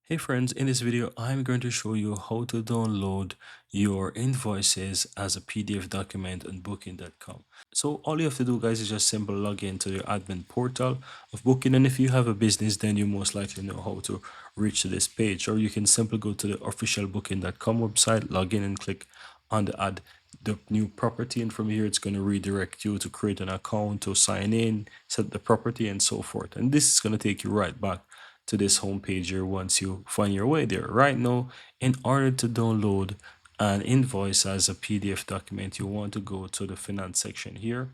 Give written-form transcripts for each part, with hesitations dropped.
Hey friends, in this video I'm going to show you how to download your invoices as a PDF document on booking.com. So all you have to do guys is just simple log into your admin portal of Booking, and if you have a business then you most likely know how to reach to this page, or you can simply go to the official booking.com website, log in and click on the add the new property, and from here it's going to redirect you to create an account, to sign in, set the property and so forth, and this is going to take you right back to this homepage here once you find your way there. Right now, in order to download an invoice as a PDF document, you want to go to the finance section here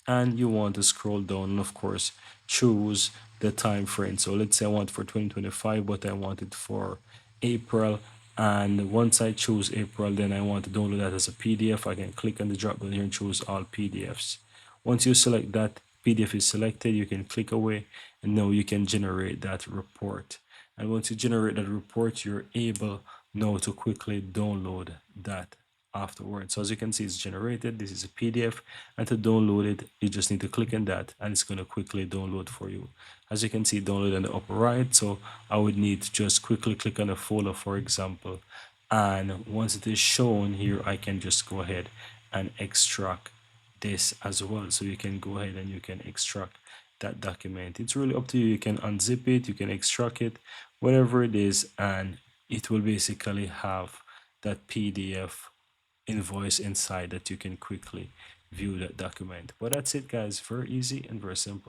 and you want to scroll down and of course choose the time frame. So let's say I want for 2025, but I want it for April. And once I choose April, then I want to download that as a PDF. I can click on the drop down here and choose all PDFs. Once you select that PDF is selected, you can click away and now you can generate that report. And once you generate that report, you're able now to quickly download that afterwards. So as you can see, it's generated. This is a PDF, and to download it, you just need to click on that and it's going to quickly download for you. As you can see, download on the upper right. So I would need to just quickly click on the folder, for example. And once it is shown here, I can just go ahead and extract this as well. So you can go ahead and you can extract that document. It's really up to you. You can unzip it, you can extract it, whatever it is, and it will basically have that PDF invoice inside that you can quickly view that document. But that's it guys, very easy and very simple.